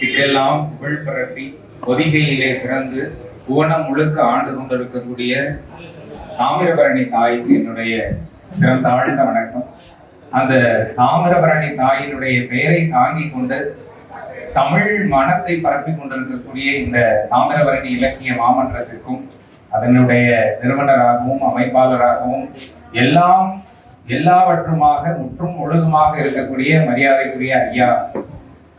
இதெல்லாம் புகழ் பரப்பி பொதிகையிலே பிறந்து புவனம் முழுக்க ஆண்டு கொண்டிருக்கக்கூடிய தாமிரபரணி தாய்க்கு என்னுடைய சிறந்தாழ்ந்த வணக்கம். அந்த தாமிரபரணி தாயினுடைய பெயரை தாங்கி கொண்டு தமிழ் மனத்தை பரப்பி கொண்டிருக்கக்கூடிய இந்த தாமிரபரணி இலக்கிய மாமன்றத்திற்கும் அதனுடைய நிறுவனராகவும் அமைப்பாளராகவும் எல்லாவற்றுமாக முற்றும் முழுதுமாக இருக்கக்கூடிய மரியாதைக்குரிய ஐயா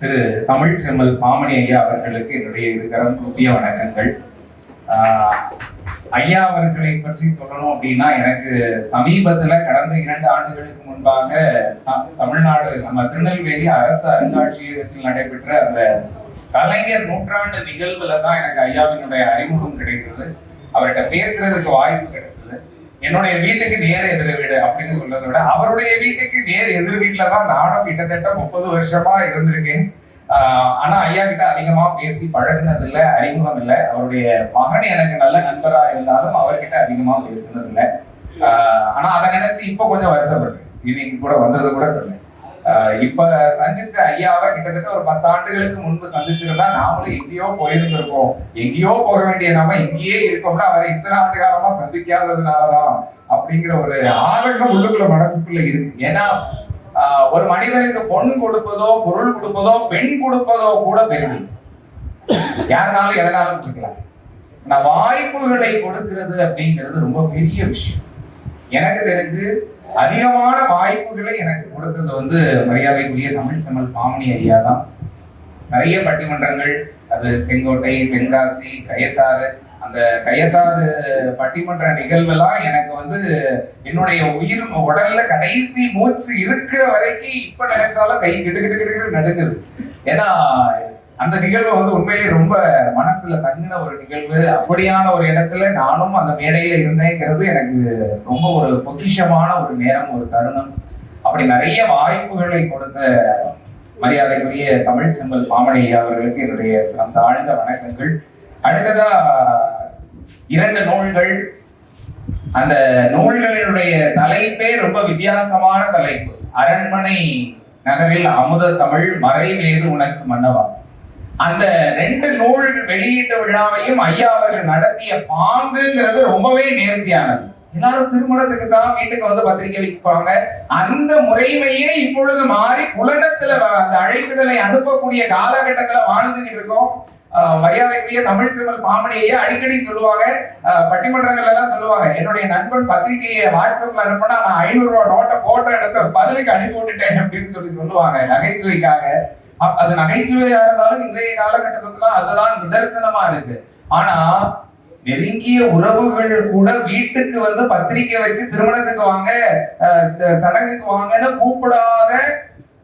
திரு தமிழ் செம்மல் பாமணி ஐயா அவர்களுக்கு என்னுடைய இருகரம் கூப்பிய வணக்கங்கள். ஐயா அவர்களை பற்றி சொல்லணும் அப்படின்னா, எனக்கு சமீபத்துல கடந்த 2 ஆண்டுகளுக்கு முன்பாக தமிழ்நாடு நம்ம திருநெல்வேலி அரசு அருங்காட்சியகத்தில் நடைபெற்ற அந்த கலைஞர் நூற்றாண்டு நிகழ்வுல தான் எனக்கு ஐயாவினுடைய அறிமுகம் கிடைத்தது. அவர்கிட்ட பேசுறதுக்கு வாய்ப்பு கிடைச்சது. என்னுடைய வீட்டுக்கு நேர் எதிர் வீடு அப்படின்னு சொல்றதை விட அவருடைய வீட்டுக்கு நேர் எதிர் வீட்டுல தான் நானும் கிட்டத்தட்ட 30 வருஷமா இருந்திருக்கேன். ஆனா ஐயா கிட்ட அதிகமா பேசி பழகினது இல்லை, அறிமுகம் இல்லை. அவருடைய மகன் எனக்கு நல்ல நண்பரா இருந்தாலும் அவர்கிட்ட அதிகமா பேசுனது இல்லை. ஆனா அதை நினைச்சு இப்ப கொஞ்சம் வருத்தப்பட்டேன். இன்னைக்கு கூட வந்தது கூட சொன்னேன். இப்ப சந்திச்ச ஐயாவை கிட்டத்தட்ட ஒரு 10 ஆண்டுகளுக்கு முன்பு சந்திச்சிருந்தா நாமளும் எங்கேயோ போயிருந்திருக்கோம். எங்கேயோ போக வேண்டிய நாம இங்கேயே இருக்கோம்னா அவரை இத்தனை ஆண்டு காலமா சந்திக்காததுனாலதான் அப்படிங்கிற ஒரு ஆதங்கம் உள்ளுக்குள்ள மனசுக்குள்ள இருக்கு. ஏன்னா ஒரு மனிதனுக்கு பொன் கொடுப்பதோ பொருள் கொடுப்பதோ பெண் கொடுப்பதோ கூட பெருமை. யாருனாலும் எதனாலும் கொடுக்கலாம். நான் வாய்ப்புகளை கொடுக்கிறது அப்படிங்கிறது ரொம்ப பெரிய விஷயம். எனக்கு தெரிஞ்சு அதிகமான வாய்ப்புகளை எனக்கு கொடுத்தது மரியாதைக்குரிய தமிழ் செம்மல் பாமணி ஐயா தான். நிறைய பட்டிமன்றங்கள், அது செங்கோட்டை, தென்காசி, கயத்தாறு, அந்த கயத்தாறு பட்டிமன்ற நிகழ்வெல்லாம் எனக்கு என்னுடைய உயிர் உடல்ல கடைசி மூச்சு இருக்கிற வரைக்கும் இப்ப நினைச்சாலும் கை கிட்டு நடுங்குது. ஏன்னா அந்த நிகழ்வு உண்மையிலேயே ரொம்ப மனசுல தங்கின ஒரு நிகழ்வு. அப்படியான ஒரு இடத்துல நானும் அந்த மேடையில இருந்தேங்கிறது எனக்கு ரொம்ப ஒரு பொக்கிஷமான ஒரு நேரம், ஒரு தருணம். அப்படி நிறைய வாய்ப்புகளை கொடுத்த மரியாதைக்குரிய தமிழ் செம்மல் பாமணி அவர்களுக்கு என்னுடைய சிறந்த ஆழ்ந்த வணக்கங்கள். அடுத்ததா 2 நூல்கள். அந்த நூல்களினுடைய தலைப்பே ரொம்ப வித்தியாசமான தலைப்பு. அரண்மனை நகரில் அமுத தமிழ், மறைவேது உனக்கு மன்னவா. அந்த 2 நூல் வெளியீட்டு விழாவையும் ஐயா அவர்கள் நடத்திய பாங்குங்கிறது ரொம்பவே நேர்த்தியானது. எல்லாரும் திருமணத்துக்கு தான் வீட்டுக்கு பத்திரிகை வைப்பாங்க. அந்த முறைமையே இப்பொழுது மாறி புலனத்துல அந்த அழைப்புதலை அனுப்பக்கூடிய காலகட்டத்துல வாழ்ந்துகிட்டு இருக்கோம். மரியாதைக்குரிய தமிழ் செம்மல் பாமணியை அடிக்கடி சொல்லுவாங்க, பட்டிமன்றங்கள் எல்லாம் சொல்லுவாங்க, என்னுடைய நண்பன் பத்திரிகையை வாட்ஸ்அப்ல அனுப்பினா நான் 500 ரூபாய் நோட்டை போட்டோ எடுத்து பதிலுக்கு அனுப்பி விட்டுட்டேன் அப்படின்னு சொல்லுவாங்க, நகைச்சுவைக்காக. அது நகைச்சுவையா இருந்தாலும் இன்றைய காலகட்டத்துல அதுதான் நிதர்சனமா இருக்கு. ஆனா நெருங்கிய உறவுகள் கூட வீட்டுக்கு பத்திரிக்கை வச்சு திருமணத்துக்கு வாங்க, சடங்குக்கு வாங்கன்னு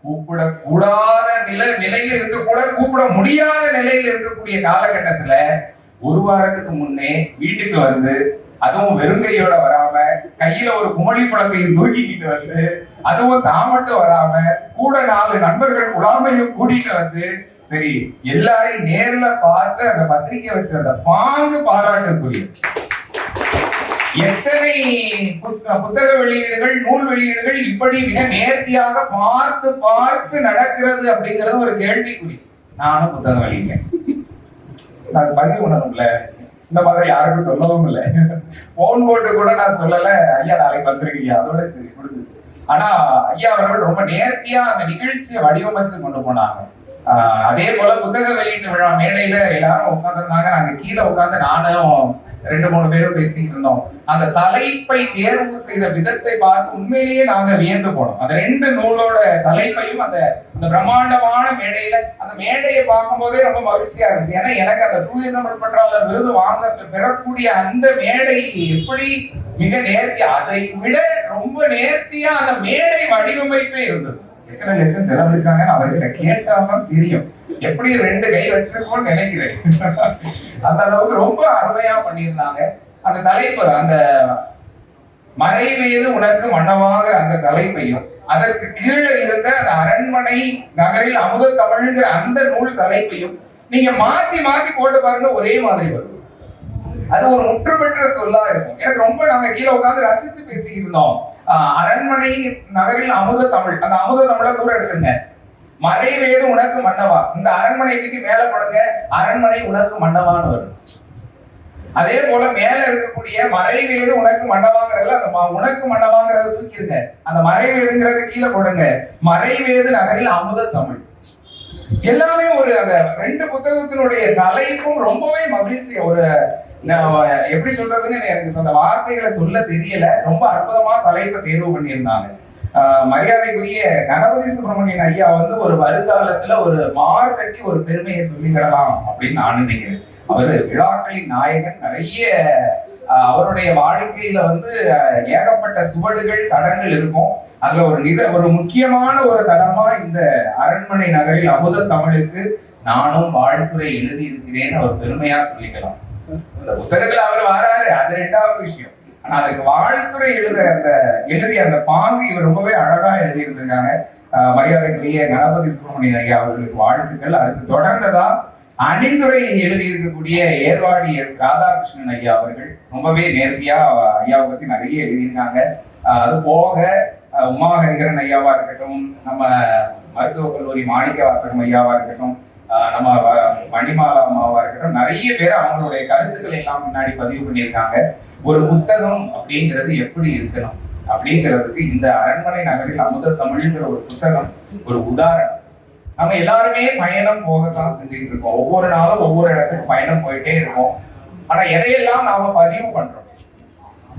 கூப்பிடக்கூடாத நிலையில இருக்கக்கூட, கூப்பிட முடியாத நிலையில இருக்கக்கூடிய காலகட்டத்துல 1 வாரத்துக்கு முன்னே வீட்டுக்கு அதுவும் வெறுங்கையோட வராம, கையில ஒரு குமளி பழத்தையும் தூக்கிக்கிட்டு அதுவும் தான் மட்டும் வராம கூட 4 நண்பர்கள் உலாமையும் கூட்டிட்டு சரி எல்லாரையும் நேர்ல பார்த்து அந்த பத்திரிக்கை வச்ச அந்த பாங்கு பாராட்டுக்குரிய. எத்தனை புத்தக வெளியீடுகள், நூல் வெளியீடுகள் இப்படி மிக நேர்த்தியாக பார்த்து பார்த்து நடக்கிறது அப்படிங்கிறது ஒரு கேள்விக்குறி. நானும் புத்தகம் வெளியிட்டேன், நான் பதிவு பண்ணணும்ல, இந்த மாதிரி யாருக்கும் சொல்லவும் இல்லை. போன் போட்டு கூட நான் சொல்லல, ஐயா நாளைக்கு வந்திருக்கீங்க, அதோட சரி கொடுத்து. ஆனா ஐயா அவர்கள் ரொம்ப நேர்த்தியா அந்த நிகழ்ச்சியை வடிவமைச்சு கொண்டு போனாங்க. அதே போல புத்தக வெளியீட்டு விழா மேடையில எல்லாரும் உட்கார்ந்துருந்தாங்க. நாங்க கீழே உட்கார்ந்து நானும் 2-3 பேரும் பேசிக்கிட்டு இருந்தோம். அந்த தலைப்பை தேர்வு செய்த விதத்தை பார்த்து உண்மையிலேயே நாங்க வியந்து போனோம். அந்த 2 நூலோட தலைப்பையும் அந்த பிரம்மாண்டமான மேடையில, அந்த மேடையை பார்க்கும் போதே ரொம்ப மகிழ்ச்சியா இருந்துச்சு. ஏன்னா எனக்கு அந்த தூய தமிழ் பற்றாளர் விருது பெறக்கூடிய அந்த மேடை எப்படி மிக நேர்த்தி, அதை விட ரொம்ப நேர்த்தியா அந்த மேடை வடிவமைப்பே இருந்தது. எத்தனை லட்சம் செலவழிச்சாங்கன்னு அவர்கிட்ட கேட்டாதான் தெரியும். எப்படி 2 கை வச்சிருக்கோம்னு நினைக்கிறேன். அந்த அளவுக்கு ரொம்ப அருமையா பண்ணியிருந்தாங்க. அந்த தலைப்பு, அந்த மறைவேது உனக்கு மன்னவாங்கிற அந்த தலைப்பையும், அதற்கு கீழே இருந்த அந்த அரண்மனை நகரில் அமுத தமிழ்ங்கிற அந்த நூல் தலைப்பையும் நீங்க மாத்தி மாத்தி போட்டு பாருங்க, ஒரே மாதிரி வரும். அது ஒரு முற்று பெற்ற சொல்லா இருக்கும். எனக்கு ரொம்ப நாங்க கீழே உட்காந்து ரசிச்சு பேசிக்கிட்டு இருந்தோம். அரண்மனை நகரில் அமுத தமிழ், அந்த அமுத தமிழை கூட எடுத்துங்க. மறைவேது உனக்கு மன்னவா. இந்த அரண்மனைக்கு மேல படுங்க, அரண்மனை உனக்கு மன்னவான்னு வரும். அதே போல மேல இருக்கக்கூடிய மறைவேது உனக்கு மன்னவாங்கிறதுல அந்த உனக்கு மன்னவாங்கிறத தூக்கிடுங்க, அந்த மறைவேதுங்கிறத கீழே போடுங்க. மறைவேது நகரில் அமுத தமிழ். எல்லாமே ஒரு அந்த 2 புத்தகத்தினுடைய தலைப்பும் ரொம்பவே மகிழ்ச்சி. ஒரு எப்படி சொல்றதுன்னு எனக்கு அந்த வார்த்தைகளை சொல்ல தெரியல. ரொம்ப அற்புதமா தலைப்பை தேர்வு பண்ணியிருந்தாங்க. மரியாதைக்குரிய கணபதி சுப்பிரமணியன் ஐயா வந்து ஒரு வருங்காலத்துல ஒரு மார்கட்டி ஒரு பெருமையை சொல்லிக்கிடலாம் அப்படின்னு நான் நினைக்கிறேன். அவர் விழாக்களின் நாயகன். நிறைய அவருடைய வாழ்க்கையில வந்து ஏகப்பட்ட சுவடுகள் தடங்கள் இருக்கும். அதுல ஒரு முக்கியமான ஒரு தடமா இந்த அரண்மனை நகரில் அமுத தமிழுக்கு நானும் வாழ்த்துறை எழுதி இருக்கிறேன்னு அவர் பெருமையா சொல்லிக்கலாம். இந்த புத்தகத்துல அவர் வராரு, அது 2வது விஷயம். ஆனா அதுக்கு வாழ்த்துறை எழுதிய அந்த பாங்கு இவர் ரொம்பவே அழகா எழுதியிருந்திருக்காங்க. மரியாதைக்குரிய கணபதி சுப்பிரமணியன் ஐயா அவர்களுக்கு வாழ்த்துக்கள். அடுத்து தொடர்ந்ததா அணிந்துரை எழுதியிருக்கக்கூடிய ஏர்வாடி எஸ் ராதாகிருஷ்ணன் ஐயா அவர்கள் ரொம்பவே நேர்த்தியா ஐயாவை பத்தி நிறைய எழுதியிருக்காங்க. அது போக உமாஹரிகரன் ஐயாவா இருக்கட்டும், நம்ம மருத்துவக் கல்லூரி மாணிக்க வாசகம் ஐயாவா இருக்கட்டும், நம்ம மணிமாலா அம்மாவா இருக்கட்டும், நிறைய பேர் அவங்களுடைய கருத்துக்கள் எல்லாம் முன்னாடி பதிவு பண்ணியிருக்காங்க. ஒரு புத்தகம் அப்படிங்கிறது எப்படி இருக்கணும் அப்படிங்கிறதுக்கு இந்த அரண்மனை நகரில் அமுத தமிழ்ங்கிற ஒரு புத்தகம் ஒரு உதாரணம். நம்ம எல்லாருமே பயணம் போகத்தான் செஞ்சுக்கிட்டு இருக்கோம். ஒவ்வொரு நாளும் ஒவ்வொரு இடத்துக்கு பயணம் போயிட்டே இருக்கோம். ஆனா எதையெல்லாம் நாம பதிவு பண்றோம்?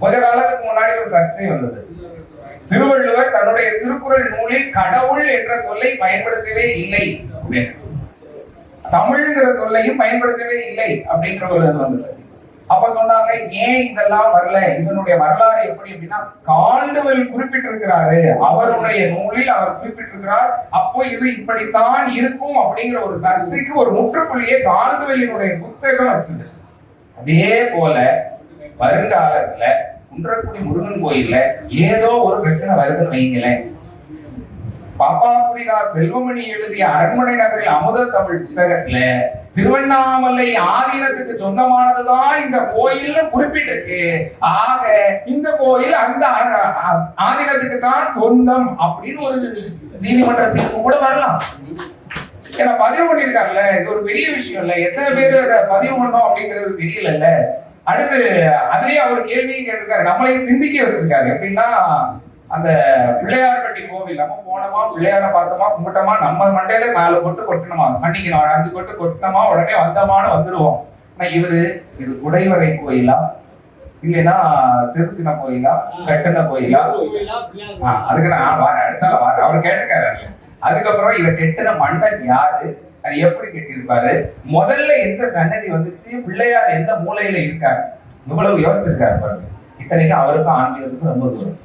கொஞ்ச காலத்துக்கு முன்னாடி ஒரு சர்ச்சை வந்தது. திருவள்ளுவர் தன்னுடைய திருக்குறள் நூலில் கடவுள் என்ற சொல்லை பயன்படுத்தவே இல்லை அப்படின்னு, தமிழ்ங்கிற சொல்லையும் பயன்படுத்தவே இல்லை அப்படிங்கிற ஒரு இது வந்தது. அப்ப சொன்னாங்க, ஏன் இதெல்லாம் வரல, இதனுடைய வரலாறு எப்படி அப்படின்னா, கால்டுவெல் குறிப்பிட்டிருக்கிறாரு, அவருடைய நூலில் அவர் குறிப்பிட்டிருக்கிறார், அப்போ இது இப்படித்தான் இருக்கும் அப்படிங்கிற ஒரு சர்ச்சைக்கு ஒரு முற்றுப்புள்ளியே கால்டுவெல்லினுடைய புத்தகம் வச்சது. அதே போல வருங்காலத்துல குன்றக்குடி முருகன் கோயில்ல ஏதோ ஒரு பிரச்சனை வருதுன்னு வைங்களேன், பாப்பாக்குடிதாஸ் செல்வமணி எழுதிய அரண்மனை நகரில் அமுத தமிழ் புத்தகத்துல திருவண்ணாமலை ஆதீனத்துக்கு சொந்தமானதுதான் இந்த கோயில் குறிப்பிட்டிருக்கு. ஆக இந்த கோயில் அந்த ஆதீனத்துக்கு தான் சொந்தம் அப்படின்னு ஒரு நீதிமன்ற தீர்ப்பு கூட வரலாம். ஏன்னா பதிவு பண்ணிருக்காருல்ல, இது ஒரு பெரிய விஷயம் இல்ல. எத்தனை பேர் அதை பதிவு பண்ணோம் அப்படிங்கிறது தெரியல. அடுத்து அதுலயே அவர் கேள்வியும் கேட்டிருக்காரு, நம்மளையும் சிந்திக்க வச்சிருக்காரு. எப்படின்னா, அந்த பிள்ளையார்பட்டி கோவில் நம்ம போனோமா, பிள்ளையார பார்த்தோமா, கும்பிட்டோமா, நம்ம மண்டையில 4 கொட்டு கொட்டணுமா, மன்னிக்கணும் 5 கொட்டு கொட்டினோமா, உடனே வந்தோமான்னு வந்துருவோம். ஆனா இவரு இது குடைவரை கோயிலா இல்லைன்னா செதுக்கின கோயிலா கட்டின கோயிலா, அதுக்கு நான் அடுத்தால அவர் கேட்டிருக்காரு. அதுக்கப்புறம் இதை கெட்டின மன்னன் யாரு, அது எப்படி கெட்டிருப்பாரு, முதல்ல எந்த சன்னதி வந்துச்சு, பிள்ளையார் எந்த மூலையில இருக்காரு, இவ்வளவு யோசிச்சிருக்காரு பாருங்க. இத்தனைக்கும் அவருக்கும் ஆன்மீகத்துக்கும் ரொம்ப தூரம்.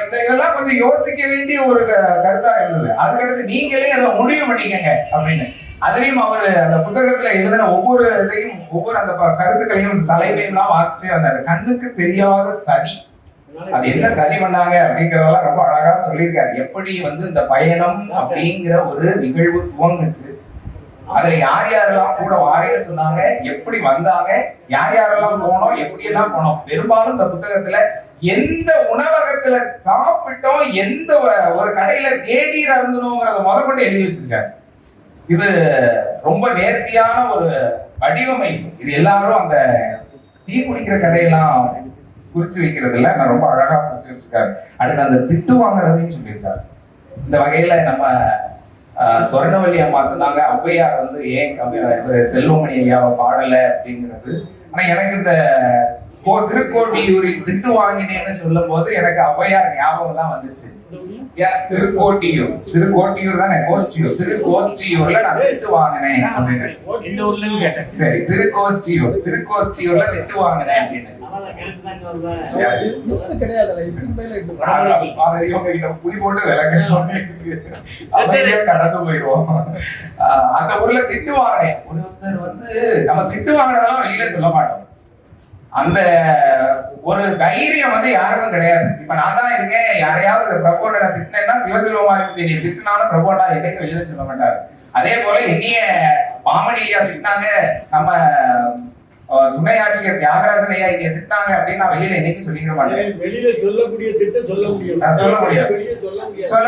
இதெல்லாம் கொஞ்சம் யோசிக்க வேண்டிய ஒரு கருத்தா இருந்தது. அதுக்கடுத்து நீங்களே அதை முடிவு பண்ணிக்கங்க அப்படின்னு. அதுலயும் அவரு அந்த புத்தகத்துல எழுதின ஒவ்வொரு இதையும் ஒவ்வொரு அந்த கருத்துக்களையும் தலைமையும் வாசிச்சு அந்த கண்ணுக்கு தெரியாத சதி, அது என்ன சதி பண்ணாங்க அப்படிங்கறதெல்லாம் ரொம்ப அழகா சொல்லியிருக்காரு. எப்படி வந்து இந்த பயணம் அப்படிங்கிற ஒரு நிகழ்வு துவங்குச்சு, அதுல யார் யாரெல்லாம் கூட வாரையில சொன்னாங்க, எப்படி வந்தாங்க, யார் யாரெல்லாம் போனோம், எப்படி எல்லாம் போனோம். பெரும்பாலும் இந்த புத்தகத்துல எந்த உணவகத்துல சாப்பிட்டோம், எந்த ஒரு கடையில தேநீர் அருந்தணுங்கிறத முதற்கொண்டு எழுதி வச்சிருக்காரு. இது ரொம்ப நேர்த்தியான ஒரு வடிவமைப்பு. இது எல்லாரும் அந்த டீ குடிக்கிற கதையெல்லாம் குறிச்சு வைக்கிறது இல்ல, நான் ரொம்ப அழகா குறிச்சு வச்சிருக்காரு. அடுத்து அந்த திட்டு வாங்குறதையும் சொல்லியிருக்காரு. இந்த வகையில நம்ம சொர்ணவல்லி அம்மா சொன்னாங்க, ஔவையார் வந்து ஏன் செல்வமணி ஐயாவை பாடல அப்படிங்கிறது. ஆனா எனக்கு இந்த திருக்கோட்டியூரில் திட்டு வாங்கினேன்னு சொல்லும் போது எனக்கு ஔவையார் ஞாபகம் தான் வந்துச்சு. திருக்கோட்டியூர் தானே, கோஷ்டியூர், திருக்கோஷ்டியூர்ல நான் திட்டு வாங்கினேன் அப்படின்னு. சரி, திருக்கோஷ்டியூர்ல திட்டு வாங்கினேன் அப்படின்னு. புலி போட்டு கடந்து போயிடுவோம். அந்த ஊர்ல திட்டு வாங்கினேன். ஒருத்தர் வந்து நம்ம திட்டு வாங்கினதெல்லாம் வெளியில சொல்ல மாட்டோம். அந்த ஒரு தைரியம் வந்து யாருக்கும் கிடையாது. இப்ப நான் தான் இருக்கேன், யாரையாவது பிரபோட திட்டினேன்னா சிவசெல்வமாருக்கு தெரியும், திட்டினாலும் பிரபோடா எதையும் வெளியில சொல்ல மாட்டாரு. அதே போல என்னைய பாமணி ஐயா திட்டினாங்க, நம்ம துணை ஆட்சியர் தியாகராஜன் ஐயா இங்க திட்டாங்க அப்படின்னு நான் வெளியில என்னைக்கு சொல்லிக்கிற மாட்டேன். வெளியில சொல்லக்கூடிய திட்டம் சொல்ல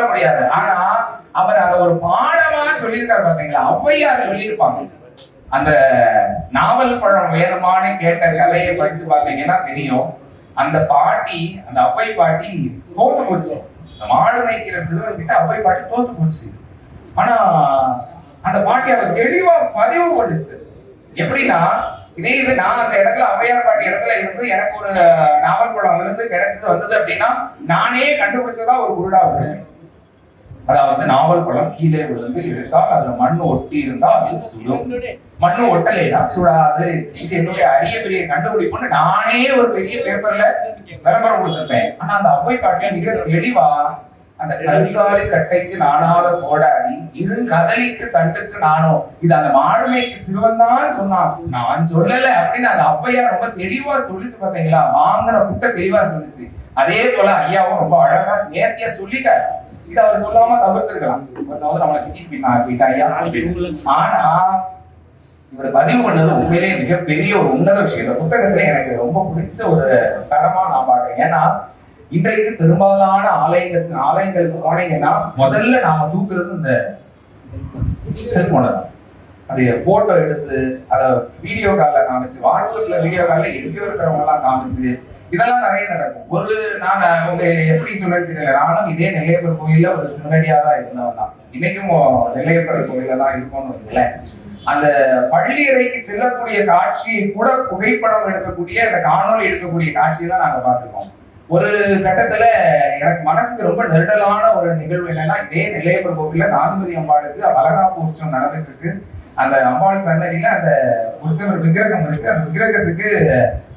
முடியாது. ஆனா அவர் அதை ஒரு பாடமா சொல்லியிருக்காரு பாத்தீங்களா. ஔவையார் சொல்லியிருப்பாங்க, அந்த நாவல் பழம் வேணுமான்னு கேட்ட கதையை படிச்சு பாத்தீங்கன்னா தெரியும். அந்த பாட்டி, அந்த ஔவை பாட்டி தோத்து போச்சு. மாடு மேய்க்கிற சிறுவன் கிட்ட ஔவை பாட்டி தோத்து போச்சு. ஆனா அந்த பாட்டி அதை தெளிவா பதிவு பண்ணுச்சு. எப்படின்னா, இதே இது நான் அந்த இடத்துல ஔவையார் பாட்டி இடத்துல இருந்து எனக்கு ஒரு நாவல் பழம் இருந்து கிடைச்சது வந்தது அப்படின்னா நானே கண்டுபிடிச்சதா ஒரு குருடா விடுவேன். அதாவது நாவல் பழம் கீழே விழுந்து எடுத்தால் அதுல மண் ஒட்டி இருந்தா அது சுடும், மண்ணு ஒட்டலைன்னா சுடாது. இது என்னுடைய அரிய பெரிய கண்டுபிடிப்புன்னு நானே ஒரு பெரிய பேப்பர்ல விளம்பரம் கொடுத்திருப்பேன். ஆனா அந்த ஔவை பாட்டில மிக தெளிவா, அந்த கருங்காலி கட்டைக்கு நானால போடாடி இது கதலிக்கு தண்டுக்கு நானோ, இது அந்த மாடுமைக்கு சிறுவன் தான் சொன்னான், நான் சொல்லல அப்படின்னு அந்த ஔவையார் ரொம்ப தெளிவா சொல்லிச்சு. பாத்தீங்களா, வாங்கின புட்டை தெளிவா சொல்லிச்சு. அதே போல ஐயாவும் ரொம்ப அழகா நேர்த்தியா சொல்லிட்டாரு. இது அவர் சொல்லாம தவிர்த்திருக்கலாம், நம்மளை திட்டிட்டு ஐயா. ஆனா இவர் பதிவு பண்ணது உண்மையிலேயே மிகப்பெரிய ஒரு உன்னத விஷயம். புத்தகத்துல எனக்கு ரொம்ப பிடிச்ச ஒரு தரமா நான் பாக்குறேன். ஏன்னா இன்றைக்கு பெரும்பாலான ஆலயங்களுக்கு போனீங்கன்னா முதல்ல நாம தூக்குறது இந்த செல்போனை தான். அது போட்டோ எடுத்து அதை வீடியோ கால்ல காமிச்சு, வாட்ஸ்அப்ல வீடியோ கால்ல எங்கேயோ இருக்கிறவங்க எல்லாம் காமிச்சு, இதெல்லாம் நிறைய நடக்கும். நான் உங்க எப்படி சொல்றது தெரியல, நானும் இதே நெல்லையப்பர் கோயில்ல ஒரு சிவனடியா தான் இருந்தவன் தான். இன்னைக்கும் நெல்லையப்பர் கோயில தான் இருக்கோம்னு வைக்கல. அந்த பள்ளி அறைக்கு செல்லக்கூடிய காட்சியை கூட புகைப்படம் எடுக்கக்கூடிய, அந்த காணொலி எடுக்கக்கூடிய காட்சியெல்லாம் நாங்க பார்த்துருக்கோம். ஒரு கட்டத்துல எனக்கு மனசுக்கு ரொம்ப நெருடலான ஒரு நிகழ்வு என்னன்னா, இதே நெல்லையப்பர் கோவில்ல காந்திமதி அம்பாளுக்கு வளகாப்பு உற்சவம் நடந்துட்டு இருக்கு. அந்த அம்பாள் சன்னதியில அந்த உற்சவர் விக்கிரகம் இருக்கு. அந்த விக்கிரகத்துக்கு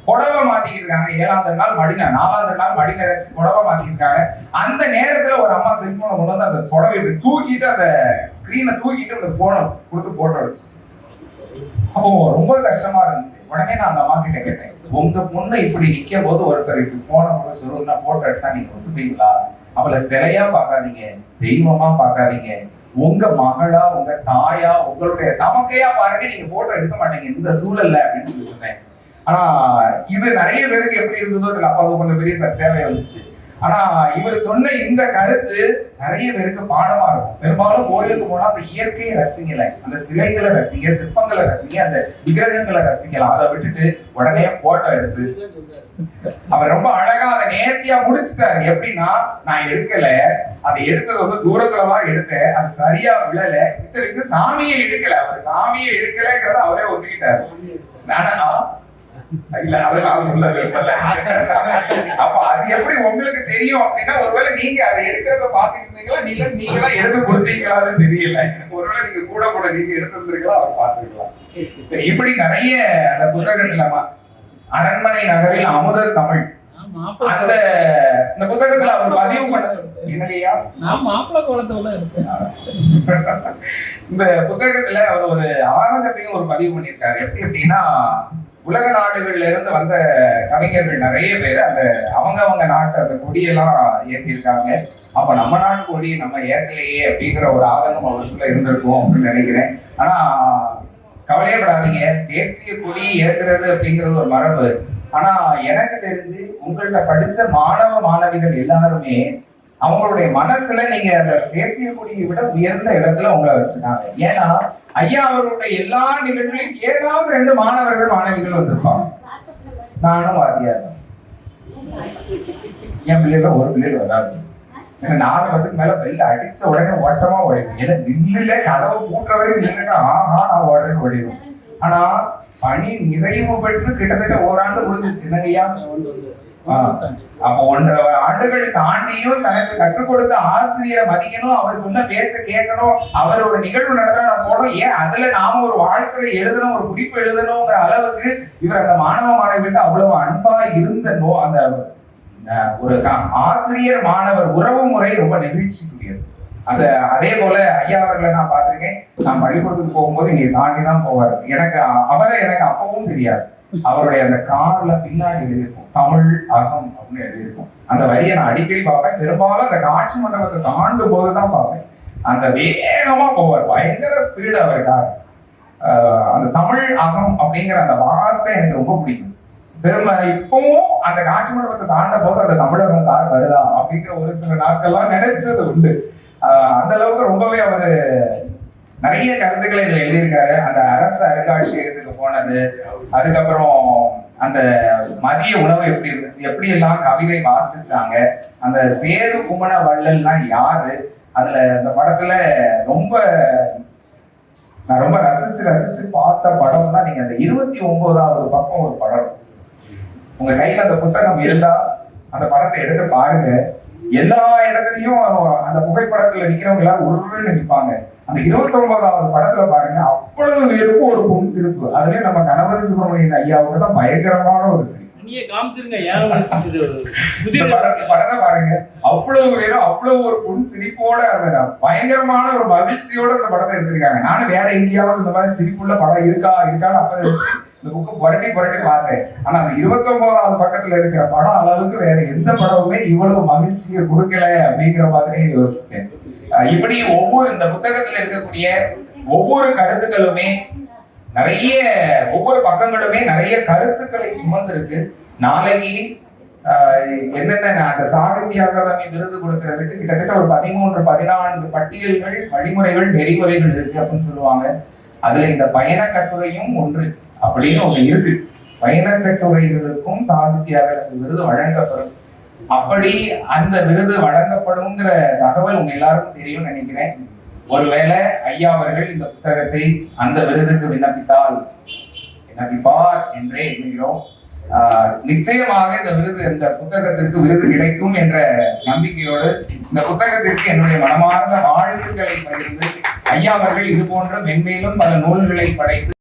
புடவை மாத்திக்கிட்டு இருக்காங்க. 7ஆவது நாள் மடிங்க, 4ஆவது நாள் மடி நிறைச்சு புடவை மாத்திட்டு இருக்காங்க. அந்த நேரத்துல ஒரு அம்மா செல்போனை கொண்டு வந்து அந்த புடவை இப்படி தூக்கிட்டு, அந்த ஸ்கிரீனை தூக்கிட்டு அந்த போனை கொடுத்து போட்டோ எடுத்துச்சு. அப்போ ரொம்ப கஷ்டமா இருந்துச்சு. உடனே நான் அந்த அம்மா கிட்ட கேட்டேன், உங்க பொண்ணு இப்படி நிக்கும் போது ஒருத்தர் இப்படி போனை கூட சொல்லுன்னா போட்டோ எடுத்தா நீங்க ஒத்துப்பீங்களா? அவளை சிலையா பார்க்காதீங்க, தெய்வமா பார்க்காதீங்க, உங்க மகளா, உங்க தாயா, உங்களுடைய தமக்கையா பாருங்க, நீங்க போட்டோ எடுக்க மாட்டீங்க இந்த சூழல்ல அப்படின்னு சொல்லி சொன்னேன். ஆனா இது நிறைய பேருக்கு எப்படி இருந்ததோ அதுல அப்பா கொஞ்சம் பெரிய சர்ச்சையாவே வந்துச்சு. ஆனா இவர் சொன்ன இந்த கருத்து நிறைய பேருக்கு பாடமா இருக்கும். பெரும்பாலும் கோயிலுக்கு போனா அந்த இயற்கையை ரசிக்கல, அந்த சிலைகளை ரசிங்க, சிற்பங்களை ரசிங்க, அந்த விக்கிரகங்களை ரசிக்கலாம். அதை விட்டுட்டு உடனே போட்டோ எடுத்து அவர் ரொம்ப அழகா அதை நேர்த்தியா முடிச்சுட்டாரு. எப்படின்னா, நான் எடுக்கல, அதை எடுத்தது வந்து தூரத்துலதான் எடுத்தேன், அது சரியா விழல, இத்தனைக்கு சாமியை எடுக்கல, அவர் சாமியை எடுக்கலங்கிறத அவரே ஒத்துக்கிட்டாரு. ஆனா இல்ல அதெல்லாம் சொல்ல விரும்பல. அப்ப அது எப்படி உங்களுக்கு தெரியும் அப்படின்னா, ஒருவேளை நீங்க அதை எடுக்கிறத பாத்துட்டு இருந்தீங்களா, நீங்க தான் எடுத்து கொடுத்தீங்களான்னு தெரியல. ஒருவேளை நீங்க கூட நீங்க எடுத்திருந்தீங்களா அவர் பாத்துக்கலாம். சரி, இப்படி நிறைய அந்த புத்தகத்துல அரண்மனை நகரில் அமுத தமிழ் அந்த இந்த புத்தகத்துல அவர் பதிவு பண்ணது என்னையா, இந்த புத்தகத்துல அவர் ஒரு ஆரம்பத்தையும் ஒரு பதிவு பண்ணியிருக்காரு. எப்படி அப்படின்னா, உலக நாடுகள்ல இருந்து வந்த கவிஞர்கள் நிறைய பேர் அந்த அவங்க நாட்டு அந்த கொடியெல்லாம் ஏற்றிருக்காங்க. அப்ப நம்ம நாட்டு கொடி நம்ம ஏற்கலையே அப்படிங்கிற ஒரு ஆதங்கம் அவருக்குள்ள இருந்திருக்கும் அப்படின்னு நினைக்கிறேன். ஆனா கவலையப்படாதீங்க, தேசிய கொடி ஏற்கிறது அப்படிங்கிறது ஒரு மரபு. ஆனா எனக்கு தெரிஞ்சு உங்கள்ட்ட படிச்ச மாணவ மாணவிகள் எல்லாருமே அவங்களுடைய மனசுல நீங்க அந்த தேசிய கொடியை விட உயர்ந்த இடத்துல உங்களை வச்சிருக்காங்க. ஏன்னா ஐயா அவர்களுடைய எல்லா நிகழ்வுகளிலும் ஏதாவது 2 மாணவர்கள் மாணவிகள் வந்திருப்பாங்க. நானும் வாத்தியார், என் பிள்ளைகள் ஒரு பிள்ளைகள் வராது. ஏன்னா 4 10க்கு மேல பெல்ல அடிச்ச உடனே ஓட்டமா ஓடிடும். ஏன்னா நில்லுல கதவு கூட்டுற வரைக்கும் நின்றுட்டு ஆஹா நான் ஓடுறேன்னு ஓடிடும். ஆனா பணி நிறைவு பெற்று கிட்டத்தட்ட ஓராண்டு முடிஞ்சிருச்சு என்னங்கய்யா. அப்போ 1.5 ஆண்டுகள் தாண்டியும் தனக்கு கற்றுக் கொடுத்த ஆசிரியரை மதிக்கணும், அவர் சொன்ன பேச்ச கேட்கணும், அவர் ஒரு நிகழ்வு நடத்த நம்ம போனோம், ஏன் அதுல நாம ஒரு வாழ்க்கையை எழுதணும், ஒரு குறிப்பு எழுதணுங்கிற அளவுக்கு இவர் அந்த மாணவ மாணவிகிட்ட அவ்வளவு அன்பா இருந்த அந்த ஒரு ஆசிரியர் மாணவர் உறவு முறை ரொம்ப நெகிழ்ச்சிக்குரியது. அதே போல ஐயா அவர்களை நான் பார்த்திருக்கேன். நான் பள்ளிக்கூடத்துக்கு போகும்போது இங்க தாண்டி தான் போவார். எனக்கு அப்பவும் தெரியாது. அவருடைய அந்த கார்ல பின்னாடி எழுதியிருக்கும் தமிழ் அகம் அப்படின்னு எழுதியிருக்கும். அந்த வரியை நான் அடிக்கடி பார்ப்பேன். பெரும்பாலும் அந்த காட்சி மண்டபத்தை தாண்டும் போதுதான் பார்ப்பேன். அந்த வேகமா போவார், பயங்கர ஸ்பீடு அவர் கார். அந்த தமிழ் அகம் அப்படிங்கிற அந்த வார்த்தை எனக்கு ரொம்ப பிடிக்கும். இப்பவும் அந்த காட்சி மண்டபத்தை தாண்ட போது அந்த தமிழகம் கார் வருதா அப்படிங்கிற ஒரு சில நாட்கள்லாம் நினைச்சது உண்டு. அந்த அளவுக்கு ரொம்பவே அவரு நிறைய கருத்துக்களை இதுல எழுதியிருக்காரு. அந்த அரசு அருங்காட்சியகத்துக்கு போனது, அதுக்கப்புறம் அந்த மதிய உணவு எப்படி இருந்துச்சு, எப்படி எல்லாம் கவிதை வாசிச்சாங்க, அந்த சேது குமண வள்ளல்னா யாரு, அதுல அந்த படத்துல நான் ரொம்ப ரசிச்சு பார்த்த படம்னா நீங்க அந்த 29வது பக்கம் ஒரு படம், உங்க கையில அந்த புத்தகம் இருந்தா அந்த படத்தை எடுத்து பாருங்க. எல்லா இடத்துலயும் அந்த புகைப்படத்துல நிக்கிறவங்க எல்லாரும் உருன்னு நிற்பாங்க. அந்த 29வது படத்துல பாருங்க, அவ்வளவு வெறுப்பு ஒரு பொன் சிரிப்பு. அதுலயும் நம்ம கணபதி சுப்பிரமணியன் ஐயாவுக்கு தான் பயங்கரமான ஒரு சிரிப்பு. படத்தை பாருங்க, அவ்வளவு வெறும் அவ்வளவு ஒரு பொன் சிரிப்போட பயங்கரமான ஒரு மகிழ்ச்சியோட அந்த படத்தை எடுத்திருக்காங்க. நானும் வேற எங்கேயாவது இந்த மாதிரி சிரிப்புள்ள படம் இருக்கான்னு அப்ப இந்த புக்கு புரட்டி பார்த்தேன். ஆனா அந்த 29வது பக்கத்துல இருக்கிற படம் அளவுக்கு வேற எந்த படமுமே இவ்வளவு மகிழ்ச்சியை கொடுக்கல அப்படிங்கிற மாதிரி யோசிச்சேன். இப்படி இந்த புத்தகத்துல இருக்கக்கூடிய ஒவ்வொரு கருத்துக்களுமே ஒவ்வொரு பக்கங்களுமே நிறைய கருத்துக்களை சுமந்திருக்கு. நாளைக்கு என்னென்ன அந்த சாகித்ய அகாதமி விருது கொடுக்கறதுக்கு கிட்டத்தட்ட ஒரு 13-14 பட்டியல்கள், வழிமுறைகள், நெறிமுறைகள் இருக்கு அப்படின்னு சொல்லுவாங்க. அதுல இந்த பயண கட்டுரையும் ஒன்று அப்படின்னு ஒண்ணு இருக்கு. பயண கட்டுரைகளுக்கும் சாகித்ய அகாதமி விருது வழங்கப்படும். அப்படி அந்த விருது வழங்கப்படுங்கிற தகவல் உங்க எல்லாருக்கும் தெரியும் நினைக்கிறேன். ஒருவேளை ஐயா அவர்கள் இந்த புத்தகத்தை அந்த விருதுக்கு விண்ணப்பிப்பார் என்றே எண்ணுகிறோம். நிச்சயமாக இந்த புத்தகத்திற்கு விருது கிடைக்கும் என்ற நம்பிக்கையோடு இந்த புத்தகத்திற்கு என்னுடைய மனமார்ந்த வாழ்த்துக்களை பகிர்ந்து ஐயா அவர்கள் இது போன்ற மென்மேலும் பல நூல்களை படைத்து